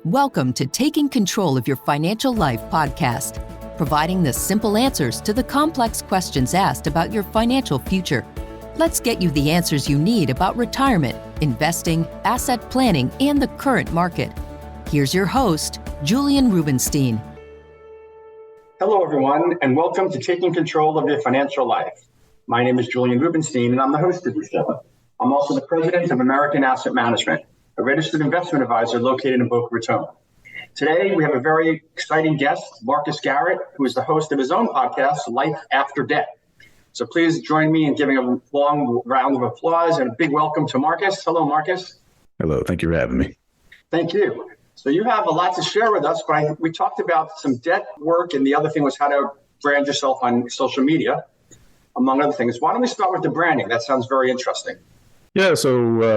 Welcome to Taking Control of Your Financial Life podcast, providing the simple answers to the complex questions asked about your financial future. Let's get you the answers you need about retirement, investing, asset planning, and the current market. Here's your host, Julian Rubenstein. Hello, everyone, and welcome to Taking Control of Your Financial Life. My name is Julian Rubenstein, and I'm the host of the show. I'm also the president of American Asset Management, a registered investment advisor located in Boca Raton. Today, we have a very exciting guest, Marcus Garrett, who is the host of his own podcast, Life After Debt. So please join me in giving a long round of applause and a big welcome to Marcus. Hello, Marcus. Hello. Thank you for having me. Thank you. So you have a lot to share with us, but we talked about some debt work, and the other thing was how to brand yourself on social media, among other things. Why don't we start with the branding? That sounds very interesting. Yeah, so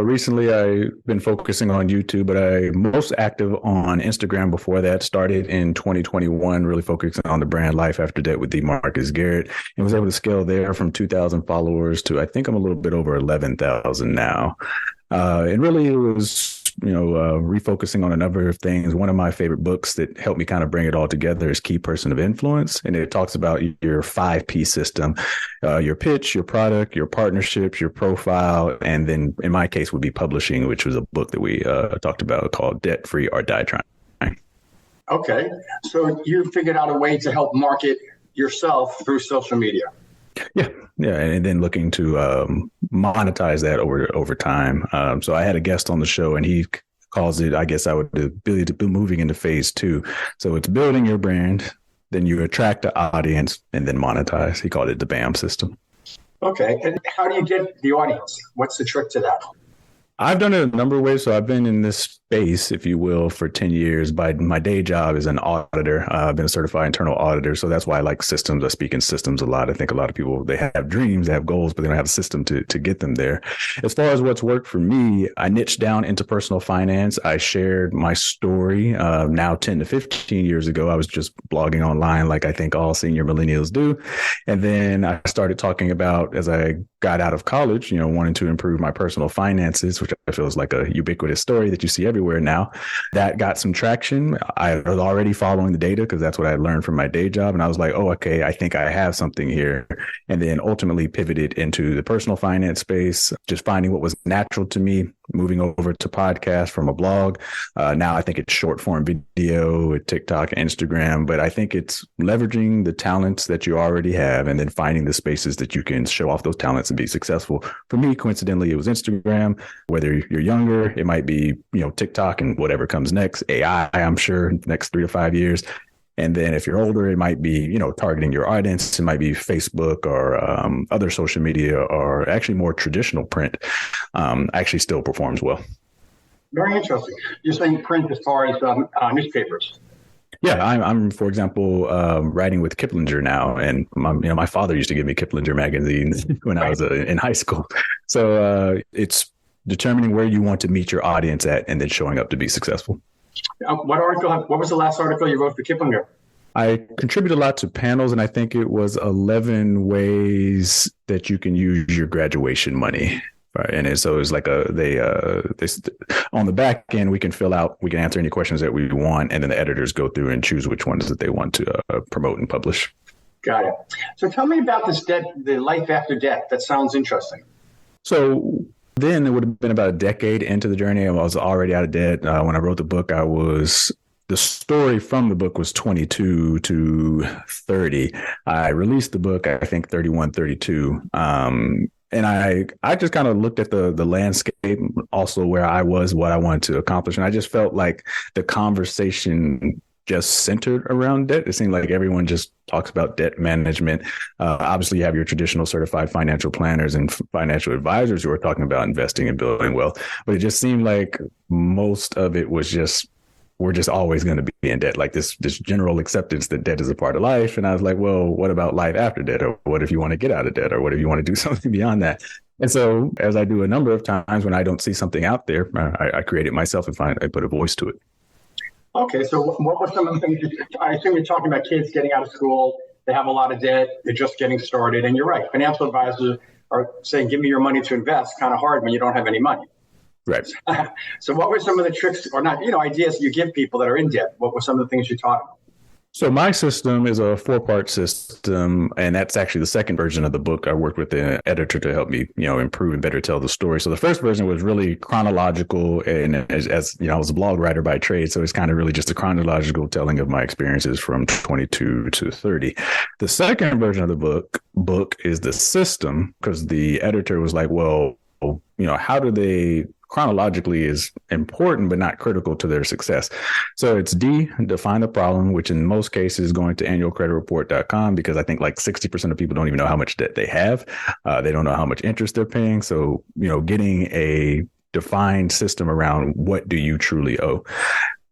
recently I've been focusing on YouTube, but I'm most active on Instagram before that. Started in 2021, really focusing on the brand Life After Debt with the Marcus Garrett, and was able to scale there from 2,000 followers to I think I'm a little bit over 11,000 now. And really it was refocusing on a number of things. One of my favorite books that helped me kind of bring it all together is Key Person of Influence. And it talks about your 5P system, your pitch, your product, your partnerships, your profile. And then in my case would be publishing, which was a book that we talked about called Debt Free or Die Trying. Okay. So you figured out a way to help market yourself through social media. Yeah. And then looking to monetize that over time. So I had a guest on the show and he calls it, I guess I would be moving into phase 2. So it's building your brand, then you attract the audience and then monetize. He called it the BAM system. Okay. And how do you get the audience? What's the trick to that? I've done it a number of ways. So I've been in this space, if you will, for 10 years. My day job is an auditor. I've been a certified internal auditor. So that's why I like systems. I speak in systems a lot. I think a lot of people, they have dreams, they have goals, but they don't have a system to get them there. As far as what's worked for me, I niched down into personal finance. I shared my story. Now 10 to 15 years ago, I was just blogging online like I think all senior millennials do. And then I started talking about, as I got out of college, wanting to improve my personal finances, which I feel is like a ubiquitous story that you see everywhere now. That got some traction. I was already following the data because that's what I learned from my day job. And I was like, oh, okay, I think I have something here. And then ultimately pivoted into the personal finance space, just finding what was natural to me, moving over to podcast from a blog. Now I think it's short form video with TikTok, Instagram, but I think it's leveraging the talents that you already have and then finding the spaces that you can show off those talents and be successful. For me, coincidentally, it was Instagram. Whether you're younger, it might be, TikTok and whatever comes next, AI, I'm sure, next 3 to 5 years. And then if you're older, it might be, targeting your audience. It might be Facebook or other social media or actually more traditional print actually still performs well. Very interesting. You're saying print as far as newspapers. Yeah, I'm for example, writing with Kiplinger now. And my father used to give me Kiplinger magazines when I was in high school. So it's determining where you want to meet your audience at and then showing up to be successful. What was the last article you wrote for Kiplinger? I contribute a lot to panels, and I think it was 11 ways that you can use your graduation money. Right. And so it's like they on the back end, we can answer any questions that we want. And then the editors go through and choose which ones that they want to promote and publish. Got it. So tell me about this debt, the Life After Debt. That sounds interesting. So then it would have been about a decade into the journey. I was already out of debt. When I wrote the book, the story from the book was 22 to 30. I released the book, I think 31, 32. And I just kind of looked at the landscape, also where I was, what I wanted to accomplish. And I just felt like the conversation just centered around debt. It seemed like everyone just talks about debt management. Obviously, you have your traditional certified financial planners and financial advisors who are talking about investing and building wealth. But it just seemed like most of it was just, we're just always going to be in debt, like this general acceptance that debt is a part of life. And I was like, well, what about life after debt? Or what if you want to get out of debt? Or what if you want to do something beyond that? And so as I do a number of times when I don't see something out there, I create it myself and I put a voice to it. Okay, so what were some of the things? I assume you're talking about kids getting out of school. They have a lot of debt. They're just getting started. And you're right. Financial advisors are saying, give me your money to invest. Kind of hard when you don't have any money. Right. So what were some of the tricks or not, ideas you give people that are in debt? What were some of the things you taught them? So my system is a 4-part system, and that's actually the second version of the book. I worked with the editor to help me, improve and better tell the story. So the first version was really chronological, and as I was a blog writer by trade, so it's kind of really just a chronological telling of my experiences from 22 to 30. The second version of the book is the system, because the editor was like, well, how do they chronologically is important, but not critical to their success. So it's D, define the problem, which in most cases is going to annualcreditreport.com, because I think like 60% of people don't even know how much debt they have. They don't know how much interest they're paying. So, getting a defined system around what do you truly owe.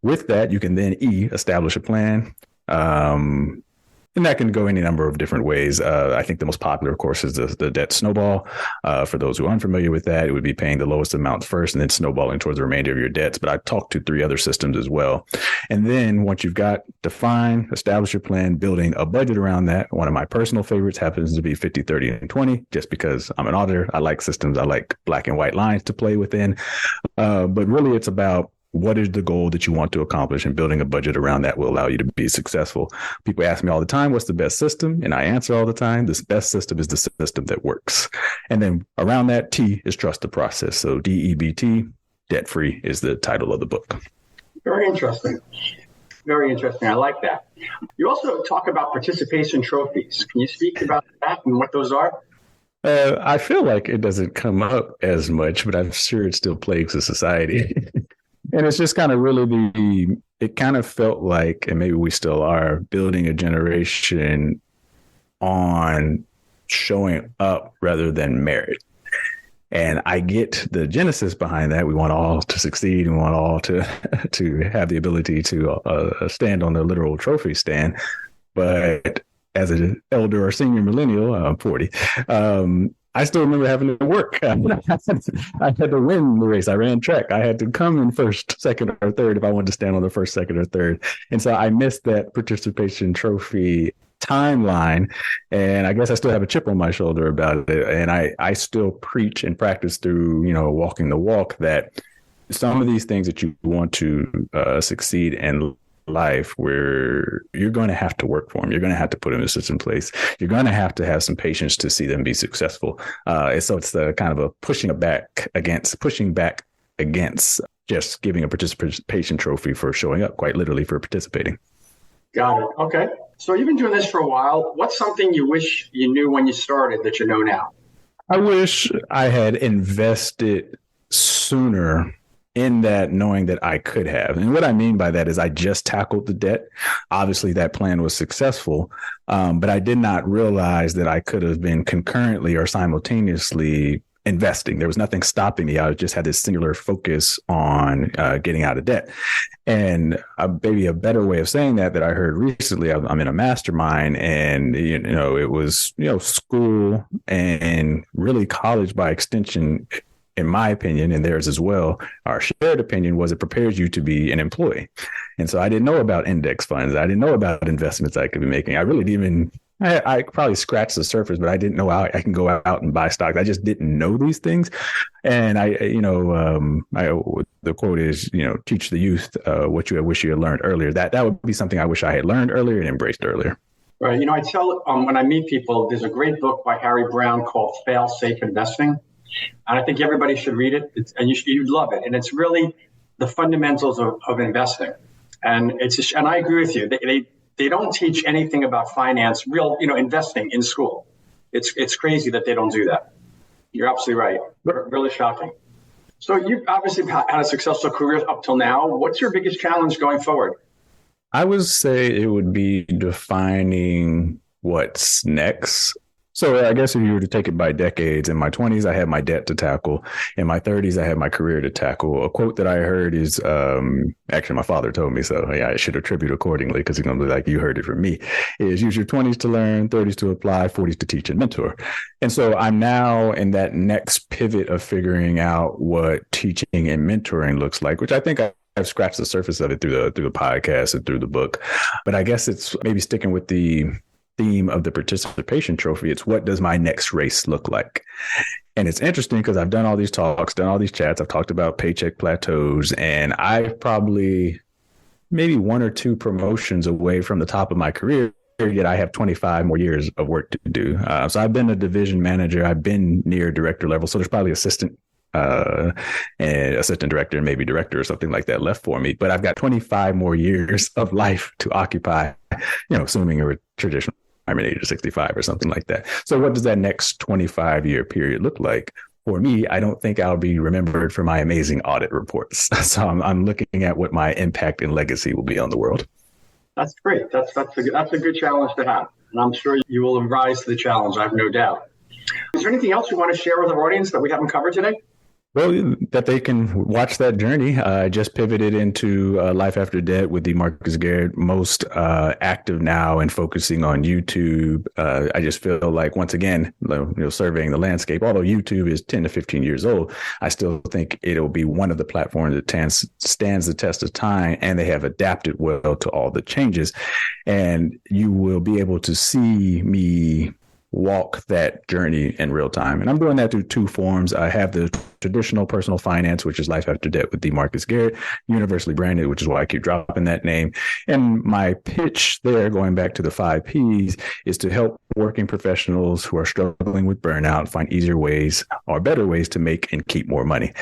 With that, you can then E, establish a plan. And that can go any number of different ways. I think the most popular, of course, is the debt snowball. For those who aren't familiar with that, it would be paying the lowest amount first and then snowballing towards the remainder of your debts. But I talked to 3 other systems as well. And then once you've got define, establish your plan, building a budget around that. One of my personal favorites happens to be 50, 30, and 20, just because I'm an auditor. I like systems. I like black and white lines to play within. But really, it's about what is the goal that you want to accomplish, and building a budget around that will allow you to be successful. People ask me all the time, what's the best system? And I answer all the time, this best system is the system that works. And then around that, T is trust the process. So DEBT, debt free, is the title of the book. Very interesting. Very interesting. I like that. You also talk about participation trophies. Can you speak about that and what those are? I feel like it doesn't come up as much, but I'm sure it still plagues the society. And it's just kind of really it kind of felt like, and maybe we still are, building a generation on showing up rather than merit. And I get the genesis behind that. We want all to succeed. We want all to have the ability to stand on the literal trophy stand. But as an elder or senior millennial, I'm 40, I still remember having to work. I had to win the race. I ran track. I had to come in first, second, or third if I wanted to stand on the first, second, or third. And so I missed that participation trophy timeline. And I guess I still have a chip on my shoulder about it. And I still preach and practice through, walking the walk, that some of these things that you want to succeed in life, where you're going to have to work for them. You're going to have to put them in system place. You're going to have some patience to see them be successful. And so it's the kind of a pushing back against just giving a participation trophy for showing up, quite literally for participating. Got it. Okay. So you've been doing this for a while. What's something you wish you knew when you started that you know now? I wish I had invested sooner in that, knowing that I could have. And what I mean by that is I just tackled the debt. Obviously, that plan was successful, but I did not realize that I could have been concurrently or simultaneously investing. There was nothing stopping me. I just had this singular focus on getting out of debt. And maybe a better way of saying that I heard recently, I'm in a mastermind, and, it was, school and really college by extension, in my opinion, and theirs as well, our shared opinion was it prepares you to be an employee. And so I didn't know about index funds. I didn't know about investments I could be making. I really didn't even, I probably scratched the surface, but I didn't know how I can go out and buy stocks. I just didn't know these things. And the quote is, teach the youth what you wish you had learned earlier. That would be something I wish I had learned earlier and embraced earlier. Right. I tell when I meet people, there's a great book by Harry Brown called Fail Safe Investing. And I think everybody should read it, and you'd love it. And it's really the fundamentals of investing. And and I agree with you. They don't teach anything about finance, investing in school. It's crazy that they don't do that. You're absolutely right. Really shocking. So you've obviously had a successful career up till now. What's your biggest challenge going forward? I would say it would be defining what's next. So I guess if you were to take it by decades, in my 20s, I had my debt to tackle. In my 30s, I had my career to tackle. A quote that I heard is, actually, my father told me, so yeah, I should attribute accordingly, because he's going to be like, you heard it from me, is use your 20s to learn, 30s to apply, 40s to teach and mentor. And so I'm now in that next pivot of figuring out what teaching and mentoring looks like, which I think I've scratched the surface of it through the podcast and through the book. But I guess it's maybe sticking with the theme of the participation trophy. It's what does my next race look like? And it's interesting because I've done all these talks, done all these chats. I've talked about paycheck plateaus, and I've probably maybe 1 or 2 promotions away from the top of my career. Yet I have 25 more years of work to do. So I've been a division manager. I've been near director level. So there's probably assistant director, and maybe director or something like that left for me. But I've got 25 more years of life to occupy, assuming a traditional retirement age of 65 or something like that. So what does that next 25-year period look like? For me, I don't think I'll be remembered for my amazing audit reports. So I'm looking at what my impact and legacy will be on the world. That's great. That's a good challenge to have. And I'm sure you will rise to the challenge, I have no doubt. Is there anything else you want to share with our audience that we haven't covered today? Well, that they can watch that journey. I just pivoted into Life After Debt with the Marcus Garrett, most active now and focusing on YouTube. I just feel like, once again, surveying the landscape, although YouTube is 10 to 15 years old, I still think it'll be one of the platforms that stands the test of time, and they have adapted well to all the changes. And you will be able to see me walk that journey in real time. And I'm doing that through 2 forms. I have the traditional personal finance, which is Life After Debt with the Marcus Garrett, universally branded, which is why I keep dropping that name. And my pitch there, going back to the 5 Ps, is to help working professionals who are struggling with burnout find easier ways or better ways to make and keep more money.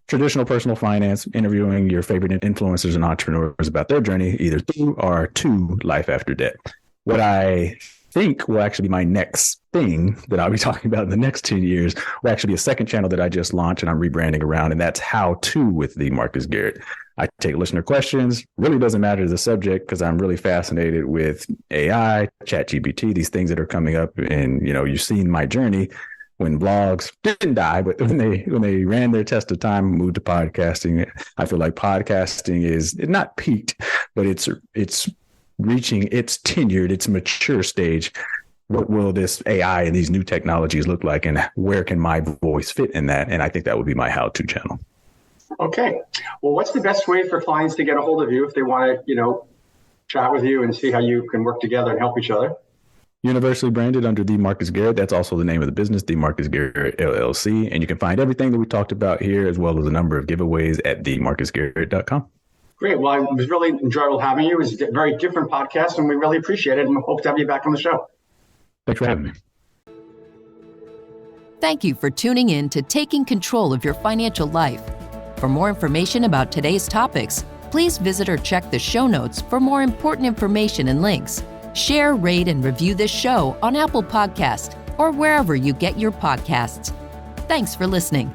Traditional personal finance, interviewing your favorite influencers and entrepreneurs about their journey, either through or to Life After Debt. What I think will actually be my next thing that I'll be talking about in the next 10 years will actually be a second channel that I just launched and I'm rebranding around, and that's How To with the Marcus Garrett. I take listener questions. Really doesn't matter the subject because I'm really fascinated with AI, ChatGPT, these things that are coming up. And, you've seen my journey when blogs didn't die, but when they ran their test of time, moved to podcasting. I feel like podcasting is not peaked, but it's reaching its tenured, its mature stage. What will this AI and these new technologies look like, and where can my voice fit in that? And I think that would be my how-to channel. Okay. Well, what's the best way for clients to get a hold of you if they want to, chat with you and see how you can work together and help each other? Universally branded under The Marcus Garrett. That's also the name of the business, The Marcus Garrett LLC. And you can find everything that we talked about here, as well as a number of giveaways at themarcusgarrett.com. Great. Well, it was really enjoyable having you. It was a very different podcast, and we really appreciate it, and we hope to have you back on the show. Thanks for having me. Thank you for tuning in to Taking Control of Your Financial Life. For more information about today's topics, please visit or check the show notes for more important information and links. Share, rate, and review this show on Apple Podcasts or wherever you get your podcasts. Thanks for listening.